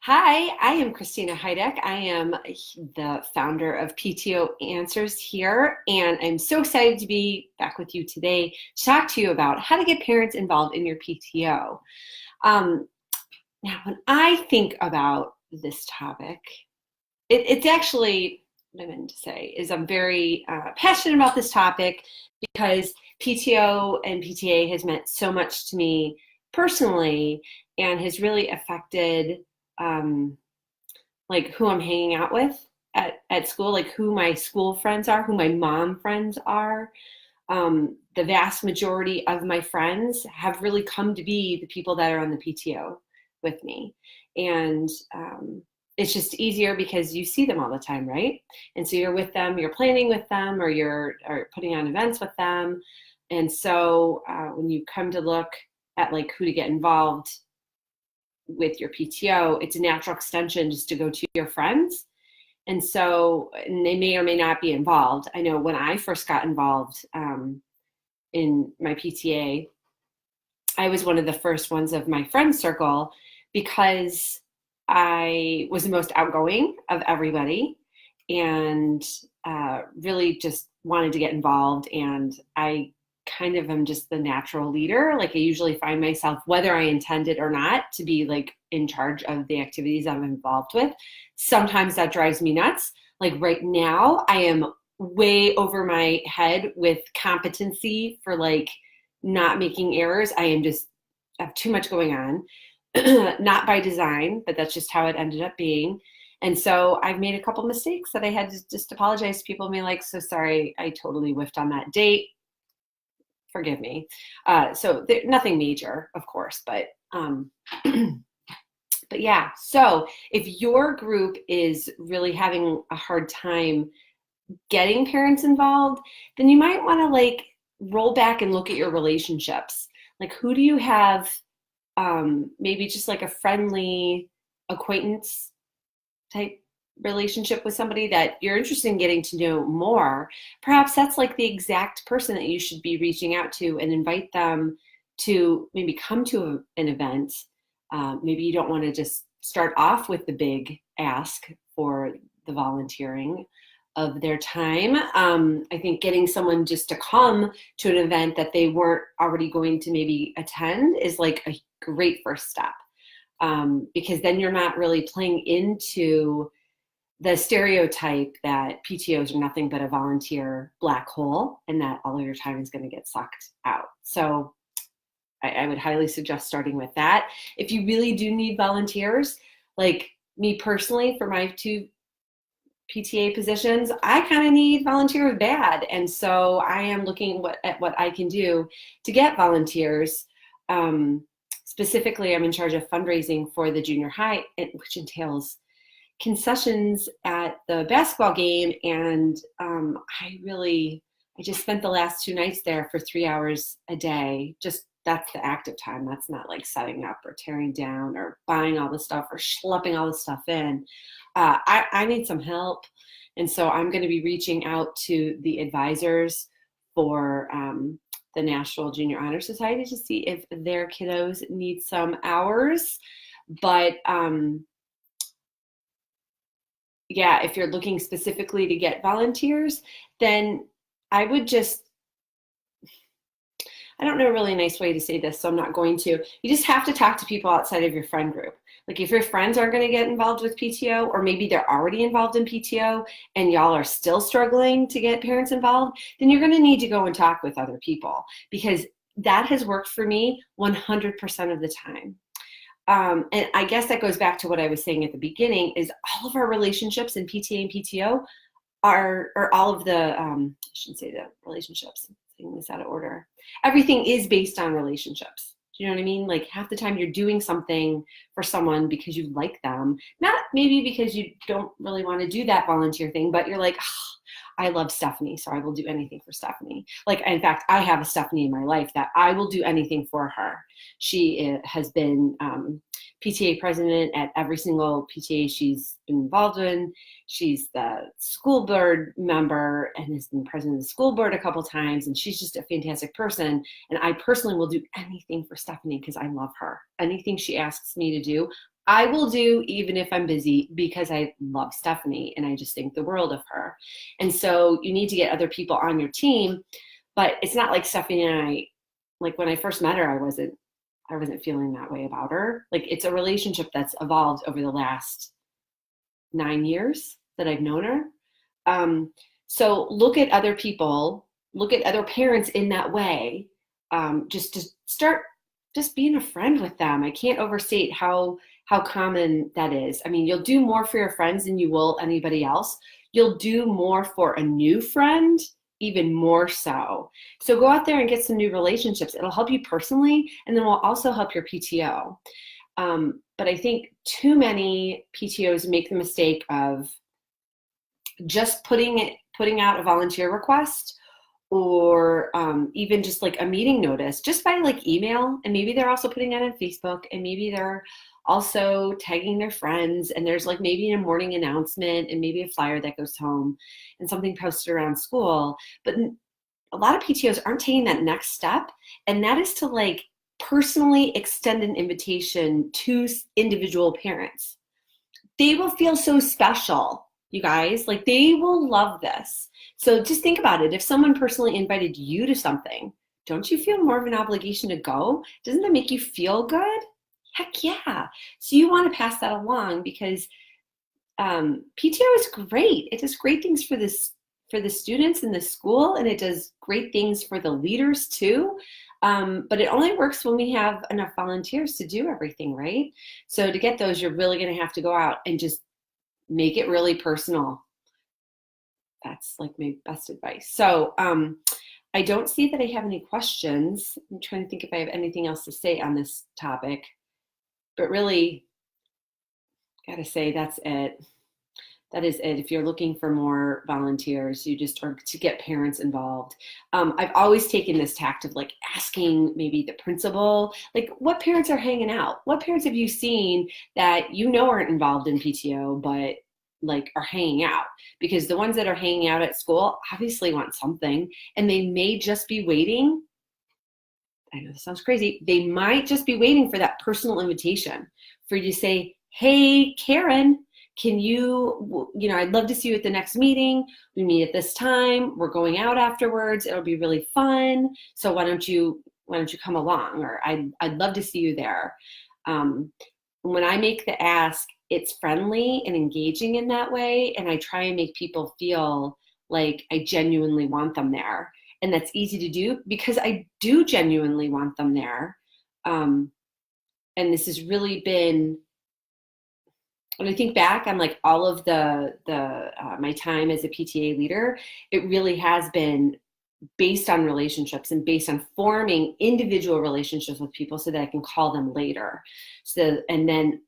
Hi, I am Christina Heideck. I am the founder of PTO Answers here, and I'm so excited to be back with you today to talk to you about how to get parents involved in your PTO. Um, Now, when I think about this topic, it's actually what I meant to say is I'm very passionate about this topic because PTO and PTA has meant so much to me personally and has really affected um, like who I'm hanging out with at school, like who my school friends are, who my mom friends are. The vast majority of my friends have really come to be the people that are on the PTO with me. And it's just easier because you see them all the time, right? And so you're with them, you're planning with them, or you're putting on events with them. And so when you come to look at like who to get involved with your PTO, it's a natural extension just to go to your friends. And so and they may or may not be involved. I know when I first got involved in my PTA, I was one of the first ones of my friend circle because I was the most outgoing of everybody and really just wanted to get involved. And I kind of am just the natural leader. Like I usually find myself, whether I intend it or not, to be like in charge of the activities I'm involved with. Sometimes that drives me nuts. Like right now, I am way over my head with competency for like not making errors. I have too much going on, not by design, but that's just how it ended up being. And so I've made a couple mistakes that I had to just apologize to people and be like, so sorry, I totally whiffed on that date. Forgive me. So nothing major, of course, but but yeah. So if your group is really having a hard time getting parents involved, then you might want to like roll back and look at your relationships. Like who do you have maybe just like a friendly acquaintance type relationship with somebody that you're interested in getting to know more. Perhaps that's like the exact person that you should be reaching out to and invite them to maybe come to an event. Maybe you don't want to just start off with the big ask for the volunteering of their time. I think getting someone just to come to an event that they weren't already going to maybe attend is like a great first step. Because then you're not really playing into the stereotype that PTOs are nothing but a volunteer black hole and that all of your time is going to get sucked out. So I would highly suggest starting with that. If you really do need volunteers, like me personally, for my two PTA positions, I kind of need volunteers bad. And so I am looking at what I can do to get volunteers. Specifically, I'm in charge of fundraising for the junior high, which entails concessions at the basketball game. And I just spent the last 2 nights there for 3 hours a day. Just that's the active time. That's not like setting up or tearing down or buying all the stuff or schlepping all the stuff in. I need some help. And so I'm going to be reaching out to the advisors for the National Junior Honor Society to see if their kiddos need some hours. But yeah, if you're looking specifically to get volunteers, then I would just, I don't know a really nice way to say this, so I'm not going to. You just have to talk to people outside of your friend group. Like if your friends aren't going to get involved with PTO, or maybe they're already involved in PTO and y'all are still struggling to get parents involved, then you're going to need to go and talk with other people because that has worked for me 100% of the time. And I guess that goes back to what I was saying at the beginning is all of our relationships in PTA and PTO or all of the, I shouldn't say the relationships, I'm saying this out of order. Everything is based on relationships. Do you know what I mean? Like half the time you're doing something for someone because you like them, not maybe because you don't really want to do that volunteer thing, but you're like, oh, I love Stephanie, so I will do anything for Stephanie. Like, in fact, I have a Stephanie in my life that I will do anything for her. She has been PTA president at every single PTA she's been involved in. She's the school board member and has been president of the school board a couple times. And she's just a fantastic person. And I personally will do anything for Stephanie because I love her. Anything she asks me to do, I will do even if I'm busy because I love Stephanie and I just think the world of her. And so you need to get other people on your team, but it's not like Stephanie and I, like when I first met her, I wasn't feeling that way about her. Like it's a relationship that's evolved over the last 9 years that I've known her. So look at other people, look at other parents in that way. Just to start just being a friend with them. I can't overstate how common that is. I mean, you'll do more for your friends than you will anybody else. You'll do more for a new friend, even more so. So go out there and get some new relationships. It'll help you personally, and then will also help your PTO. But I think too many PTOs make the mistake of just putting out a volunteer request, or even just like a meeting notice just by like email, and maybe they're also putting that on Facebook, and maybe they're also tagging their friends, and there's like maybe a morning announcement and maybe a flyer that goes home and something posted around school. But a lot of PTOs aren't taking that next step, and that is to like personally extend an invitation to individual parents. They will feel so special, you guys. Like they will love this. So just think about it. If someone personally invited you to something, don't you feel more of an obligation to go? Doesn't that make you feel good? Heck yeah. So you want to pass that along, because PTO is great. It does great things for the students in the school, and it does great things for the leaders too. But it only works when we have enough volunteers to do everything, right? So to get those, you're really going to have to go out and just make it really personal. That's like my best advice. So I don't see that I have any questions. I'm trying to think if I have anything else to say on this topic, but really, gotta say that's it. That is it. If you're looking for more volunteers, or to get parents involved. I've always taken this tact of like asking maybe the principal, like what parents are hanging out? What parents have you seen that you know aren't involved in PTO, but like are hanging out? Because the ones that are hanging out at school obviously want something, and they may just be waiting. I know this sounds crazy. They might just be waiting for that personal invitation for you to say, hey, Karen, can I'd love to see you at the next meeting. We meet at this time. We're going out afterwards. It'll be really fun. So why don't you come along? Or I'd love to see you there. When I make the ask, it's friendly and engaging in that way. And I try and make people feel like I genuinely want them there. And that's easy to do because I do genuinely want them there. And this has really been, when I think back on like all of my time as a PTA leader, it really has been based on relationships and based on forming individual relationships with people so that I can call them later. And then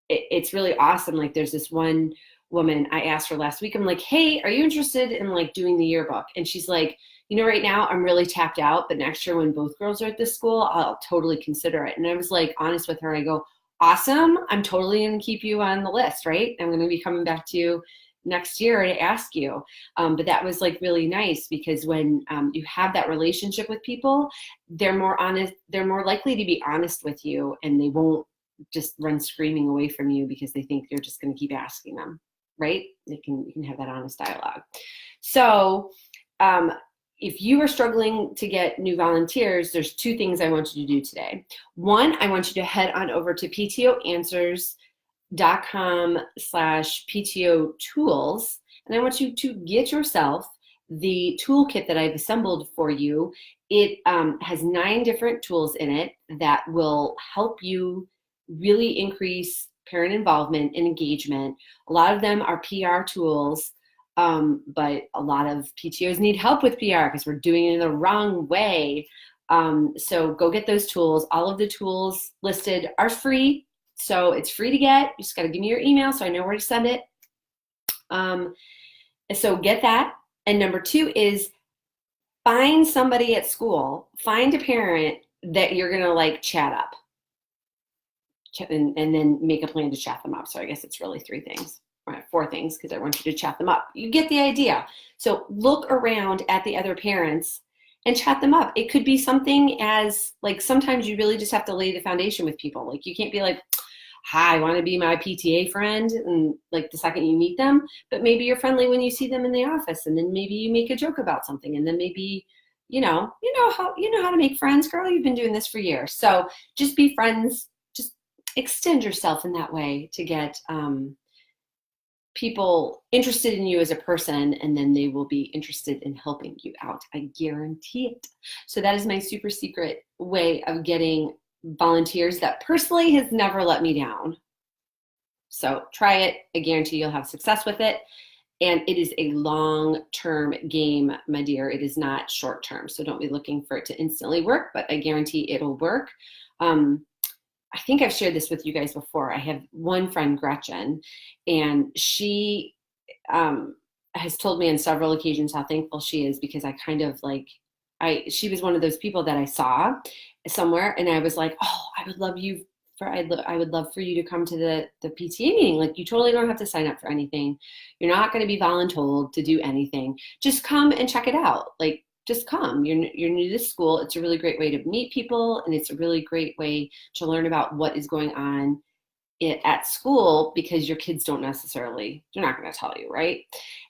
it's really awesome. Like there's this one woman, I asked her last week, I'm like, hey, are you interested in like doing the yearbook? And she's like, right now I'm really tapped out, but next year when both girls are at this school, I'll totally consider it. And I was like honest with her. I go, awesome. I'm totally going to keep you on the list, right? I'm going to be coming back to you next year to ask you. But that was like really nice, because when you have that relationship with people, they're more honest, they're more likely to be honest with you, and they won't just run screaming away from you because they think you're just going to keep asking them, right? You can have that honest dialogue. So if you are struggling to get new volunteers, there's two things I want you to do today. One, I want you to head on over to ptoanswers.com/PTO tools. And I want you to get yourself the toolkit that I've assembled for you. It has 9 different tools in it that will help you really increase parent involvement and engagement. A lot of them are PR tools. But a lot of PTOs need help with PR because we're doing it in the wrong way. So go get those tools. All of the tools listed are free. So it's free to get. You just got to give me your email so I know where to send it. So get that. And number 2 is find somebody at school, find a parent that you're going to like chat up and then make a plan to chat them up. So I guess it's really 3 things. 4 things, because I want you to chat them up. You get the idea. So look around at the other parents and chat them up. It could be something as like, sometimes you really just have to lay the foundation with people. Like you can't be like, hi, want to be my PTA friend, and like the second you meet them, but maybe you're friendly when you see them in the office, and then maybe you make a joke about something, and then maybe you know how to make friends, girl. You've been doing this for years, so just be friends. Just extend yourself in that way to get people interested in you as a person, and then they will be interested in helping you out. I guarantee it. So that is my super secret way of getting volunteers that personally has never let me down. So try it. I guarantee you'll have success with it. And it is a long-term game, my dear. It is not short-term. So don't be looking for it to instantly work, but I guarantee it'll work. I think I've shared this with you guys before. I have one friend, Gretchen, and she has told me on several occasions how thankful she is, because I kind of like, she was one of those people that I saw somewhere, and I was like, oh, I would love for you to come to the PTA meeting. Like, you totally don't have to sign up for anything. You're not going to be voluntold to do anything. Just come and check it out. Like, just come. You're new to this school. It's a really great way to meet people, and it's a really great way to learn about what is going on at school, because your kids don't necessarily, they're not going to tell you, right?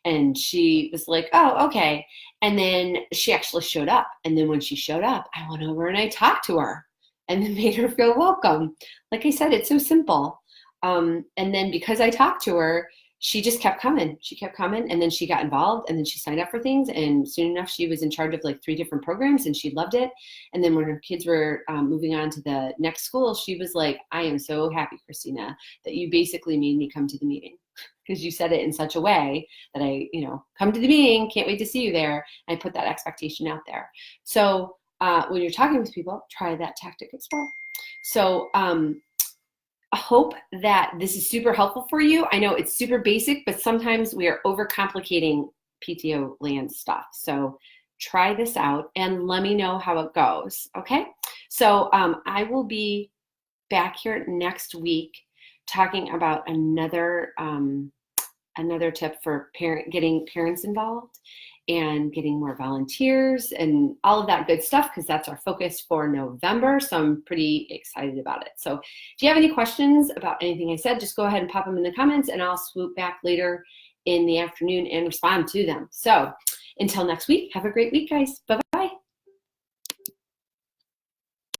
And she was like, oh, okay. And then she actually showed up. And then when she showed up, I went over and I talked to her and then made her feel welcome. Like I said, it's so simple. And then because I talked to her, she just kept coming. She kept coming, and then she got involved, and then she signed up for things, and soon enough she was in charge of like 3 different programs, and she loved it. And then when her kids were moving on to the next school, she was like, I am so happy, Christina, that you basically made me come to the meeting, because you said it in such a way that I, come to the meeting, can't wait to see you there. And I put that expectation out there. So when you're talking with people, try that tactic as well. So I hope that this is super helpful for you. I know it's super basic, but sometimes we are overcomplicating PTO land stuff. So try this out and let me know how it goes, okay? So I will be back here next week talking about another tip for getting parents involved and getting more volunteers and all of that good stuff, because that's our focus for November. So I'm pretty excited about it. So if you have any questions about anything I said, just go ahead and pop them in the comments, and I'll swoop back later in the afternoon and respond to them. So until next week, have a great week, guys. Bye-bye.